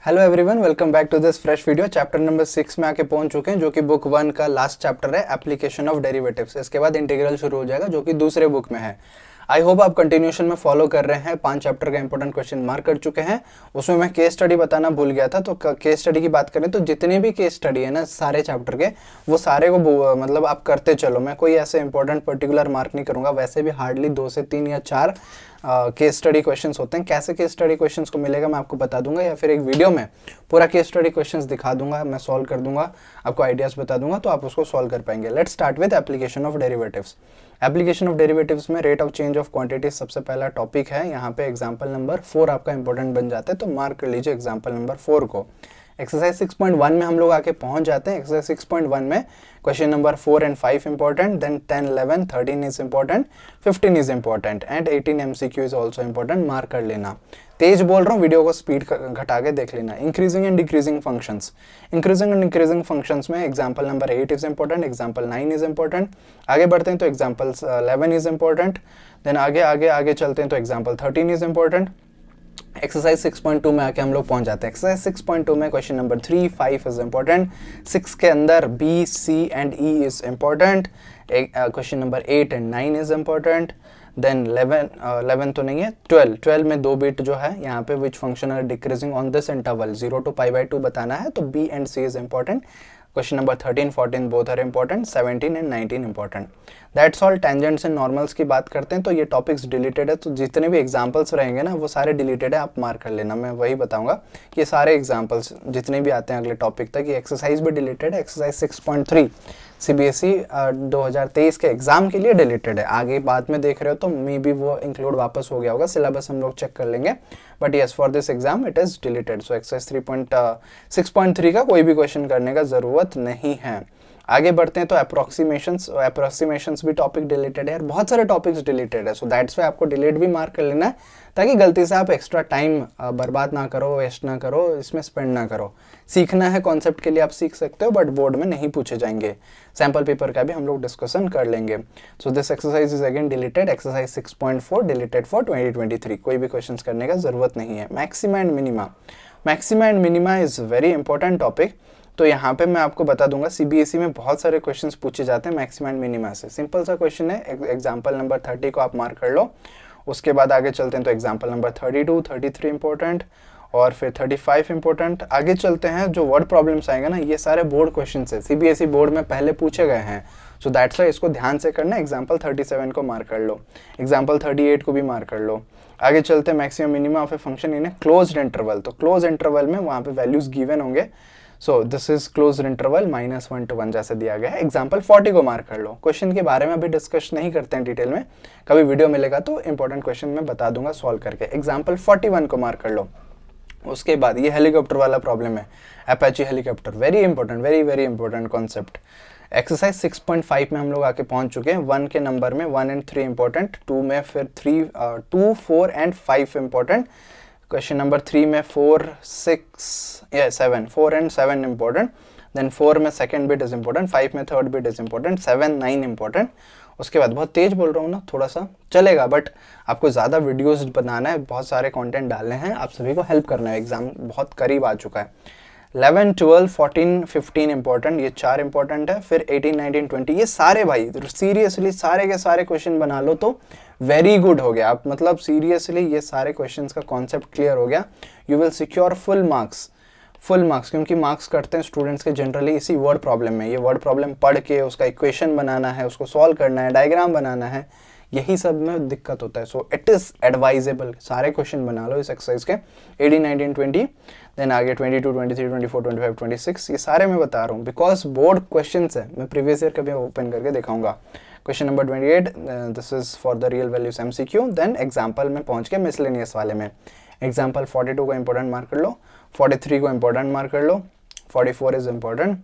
Hello everyone, welcome back to this fresh video. Chapter number 6 में आके पहुंच चुके हैं, जो कि बुक 1 का लास्ट चैप्टर है, एप्लीकेशन ऑफ डेरिवेटिव्स। इसके बाद इंटीग्रल शुरू हो जाएगा, जो कि दूसरे बुक में है। आई होप आप कंटिन्यूशन में फॉलो कर रहे हैं। 5 चैप्टर का इंपॉर्टेंट क्वेश्चन मार्क कर चुके हैं। उसमें मैं केस स्टडी बताना भूल गया था, तो केस स्टडी की बात करें तो जितने भी केस स्टडी है ना सारे चैप्टर के, वो सारे को मतलब आप करते चलो। मैं कोई ऐसे इंपॉर्टेंट पर्टिकुलर मार्क नहीं करूंगा। वैसे भी हार्डली 2 से 3 या 4 केस स्टडी क्वेश्चंस होते हैं। कैसे केस स्टडी क्वेश्चंस को मिलेगा मैं आपको बता दूंगा, या फिर एक वीडियो में पूरा केस स्टडी क्वेश्चंस दिखा दूंगा, मैं सॉल्व कर दूंगा, आपको आइडियाज बता दूंगा, तो आप उसको सॉल्व कर पाएंगे। Let's start with application of derivatives. Application of derivatives में rate of change of quantity सबसे पहला टॉपिक है। यहाँ पे एग्जाम्पल नंबर 4 आपका इंपॉर्टेंट बन जाता है, तो मार्क कर लीजिए एग्जाम्पल नंबर 4 को। एक्सरसाइज 6.1 में हम लोग आके पहुंच जाते हैं। एक्सरसाइज 6.1 में question number 4 and 5 important, then 10, 11, 13 is important, 15 is important and 18 MCQ is also important. Mark कर लेना। तेज बोल रहा हूँ, वीडियो को स्पीड घटा के देख लेना। Increasing and decreasing functions, increasing and decreasing functions में example number 8 is important, example 9 is important. आगे बढ़ते हैं तो एग्जाम्पल 11 इज इंपॉर्टेंट, देन आगे आगे आगे चलते हैं तो एग्जाम्पल 13 इज इंपॉर्टेंट। एक्सरसाइज 6.2 में आके हम लोग पहुंच जाते हैं। एक्सरसाइज 6.2 में क्वेश्चन नंबर 3, 5 इज इंपॉर्टेंट। 6 के अंदर B, C and E is important. Question number 8 and 9 is important. Then 11 तो नहीं है, 12 में 2 बिट जो है यहाँ पे which function are decreasing on this interval 0 to π/2 बताना है, तो B and C is important. Question number 13, 14 both are important, 17 and 19 important. That's all. Tangents and normals की बात करते हैं तो ये टॉपिक्स डिलीटेड है, तो जितने भी एग्जांपल्स रहेंगे ना वो सारे डिलीटेड है, आप मार्क कर लेना। मैं वही बताऊंगा कि ये सारे एग्जांपल्स जितने भी आते हैं अगले टॉपिक तक, ये एक्सरसाइज भी डिलीटेड है। एक्सरसाइज 6.3 CBSE 2023 के एग्जाम के लिए डिलीटेड है। आगे बाद में देख रहे हो तो मे बी वो इंक्लूड वापस हो गया होगा, सिलेबस हम लोग चेक कर लेंगे, but yes for this exam it is deleted. So exercise 6.3 का कोई भी क्वेश्चन करने का जरूरत नहीं है। आगे बढ़ते हैं तो अप्रोक्सीमेशंस भी टॉपिक डिलीटेड है। बहुत सारे टॉपिक्स डिलीटेड है, सो दैट्स वाई आपको डिलीट भी मार्क कर लेना है, ताकि गलती से आप एक्स्ट्रा टाइम बर्बाद ना करो, वेस्ट ना करो, इसमें स्पेंड ना करो। सीखना है कॉन्सेप्ट के लिए आप सीख सकते हो, बट बोर्ड में नहीं पूछे जाएंगे। सैम्पल पेपर का भी हम लोग डिस्कशन कर लेंगे। So this exercise is again deleted. Exercise 6.4 deleted for 2023। कोई भी क्वेश्चन करने का जरूरत नहीं है। Maxima and minima, maxima and minima is very important topic. तो यहाँ पे मैं आपको बता दूंगा, CBSE में बहुत सारे क्वेश्चंस पूछे जाते हैं मैक्सिमा एंड मिनिमा से। सिंपल सा क्वेश्चन है। एग्जाम्पल नंबर 30 को आप मार्क कर लो। उसके बाद आगे चलते हैं तो एग्जाम्पल नंबर 32, 33 इंपॉर्टेंट, और फिर 35 इंपॉर्टेंट। आगे चलते हैं, जो वर्ड प्रॉब्लम्स आएंगे ना ये सारे बोर्ड क्वेश्चन है, CBSE बोर्ड में पहले पूछे गए हैं। सो दैट्स वाई इसको ध्यान से करना। एग्जाम्पल 37 को मार्क कर लो, एग्जाम्पल 38 को भी मार्क कर लो। आगे चलते हैं maximum minima of a function in a closed interval. तो क्लोज इंटरवल में वहाँ पे वैल्यूज गिवन होंगे। So this is close interval -1 to 1 जैसे दिया गया है। एग्जाम्पल 40 को मार्क कर लो। क्वेश्चन के बारे में अभी डिस्कस नहीं करते हैं डिटेल में, कभी वीडियो मिलेगा तो इंपॉर्टेंट क्वेश्चन मैं बता दूंगा सॉल्व करके। एग्जाम्पल 41 को मार्क कर लो। उसके बाद ये हेलीकॉप्टर वाला प्रॉब्लम है, Apache helicopter, very important, very very important concept. Exercise 6.5 में हम लोग आके पहुंच चुके हैं। 1 के नंबर में 1 एंड 3 इंपॉर्टेंट, 2 में फिर 2, 4 एंड 5 इंपॉर्टेंट। क्वेश्चन नंबर 3 में 4, 6 या 7, 4 एंड 7 इंपॉर्टेंट। देन 4 में सेकंड बिट इज इंपॉर्टेंट, 5 में third bit is important, 7, 9 important. उसके बाद बहुत तेज बोल रहा हूँ ना, थोड़ा सा चलेगा, बट आपको ज़्यादा वीडियोस बनाना है, बहुत सारे कंटेंट डालने हैं, आप सभी को हेल्प करना है। एग्जाम बहुत करीब आ चुका है। 11, 12, 14, 15 इंपॉर्टेंट, ये 4 इंपॉर्टेंट है। फिर 18, 19, 20 ये सारे भाई सीरियसली सारे के सारे क्वेश्चन बना लो तो वेरी गुड हो गया। आप मतलब सीरियसली ये सारे क्वेश्चंस का कॉन्सेप्ट क्लियर हो गया। You will secure full marks, क्योंकि मार्क्स करते हैं स्टूडेंट्स के जनरली इसी वर्ड प्रॉब्लम में। ये वर्ड प्रॉब्लम पढ़ के उसका इक्वेशन बनाना है, उसको सॉल्व करना है, डायग्राम बनाना है, यही सब में दिक्कत होता है। सो इट इज एडवाइजेबल सारे क्वेश्चन बना लो इस एक्सरसाइज के। 18, 19, 20, देन आगे 22, 23, 24, 25, 26, ये सारे मैं बता रहा हूँ बिकॉज बोर्ड क्वेश्चन है। मैं प्रीवियस ईयर कभी ओपन करके दिखाऊंगा। Question number 28, this is for the real values MCQ। Then example में पहुंच के मिसलेनियस वाले में एग्जाम्पल 42 को इंपॉर्टेंट मार्क कर लो, 43 को इंपॉर्टेंट मार्क कर लो, 44 इज इंपॉर्टेंट,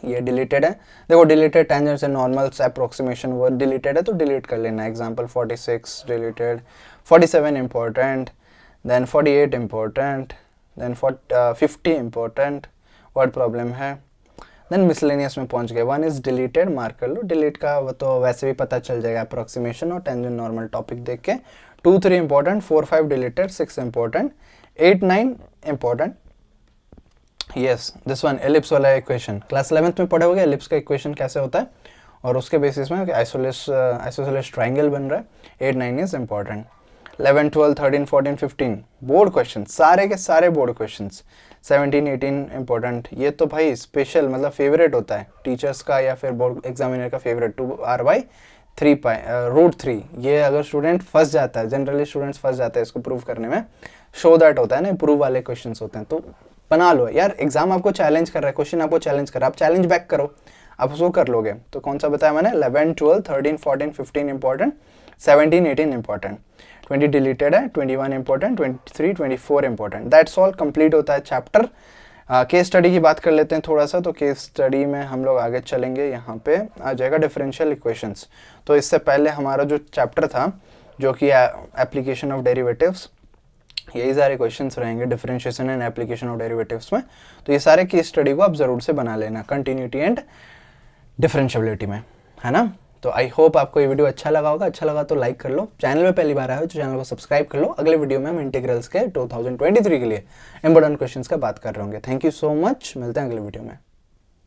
ये डिलीटेड है। देखो deleted tangents and normals approximation वो डिलीटेड है, तो डिलीट कर लेना। Example 46 deleted, 47 important, then 48 important, then 50 important word problem है। देन मिसलेनियस में पहुंच गए, 1 इज डिलीटेड, मार्क कर लो। डिलीट का वो तो वैसे भी पता चल जाएगा अप्रोक्सीमेशन और टेंजेंट नॉर्मल टॉपिक देख के। 2, 3 important, 4, 5 deleted, 6 important, 8, 9 important, yes this one ellipse वाला इक्वेशन क्लास 11th में पढ़े होगे एलिप्स का इक्वेशन कैसे होता है, और उसके बेसिस में आइसोसेलेस ट्राइंगल बन रहा है। 8 9 इज इंपॉर्टेंट। 11 12 13 14 15 बोर्ड क्वेश्चन, सारे के सारे बोर्ड क्वेश्चंस। 17 18 इंपॉर्टेंट, ये तो भाई स्पेशल मतलब फेवरेट होता है टीचर्स का या फिर बोर्ड एग्जामिनर का फेवरेट। 2r/3 ये अगर स्टूडेंट फंस जाता है, जनरली स्टूडेंट्स फंस जाते हैं इसको प्रूव करने में, शो दैट होता है ना, प्रूव वाले क्वेश्चंस होते हैं। तो बना लो यार, एग्जाम आपको चैलेंज कर रहा है, क्वेश्चन आपको चैलेंज कर रहा है, आप चैलेंज बैक करो, आप उसको कर लोगे। तो कौन सा बताया मैंने, 11 12 13 14 15 इंपॉर्टेंट, 17 18 इंपॉर्टेंट, 20 डिलीटेड है, 21 important, 23 24 important. That's all, complete होता है चैप्टर। केस स्टडी की बात कर लेते हैं थोड़ा सा। तो केस स्टडी में हम लोग आगे चलेंगे, यहाँ पे आ जाएगा डिफरेंशियल इक्वेशंस। तो इससे पहले हमारा जो चैप्टर था जो कि एप्लीकेशन ऑफ डेरिवेटिव्स, यही सारे क्वेश्चंस रहेंगे differentiation and application of derivatives में। तो ये सारे केस स्टडी को आप जरूर से बना लेना कंटिन्यूटी एंड डिफरेंशिएबिलिटी में, है ना। तो आई होप आपको ये वीडियो अच्छा लगा होगा। अच्छा लगा तो लाइक कर लो, चैनल में पहली बार आए हो तो चैनल को सब्सक्राइब कर लो। अगले वीडियो में हम इंटीग्रल्स के 2023 के लिए इंपॉर्टेंट क्वेश्चंस का बात कर रहे होंगे। थैंक यू सो मच, मिलते हैं अगले वीडियो में।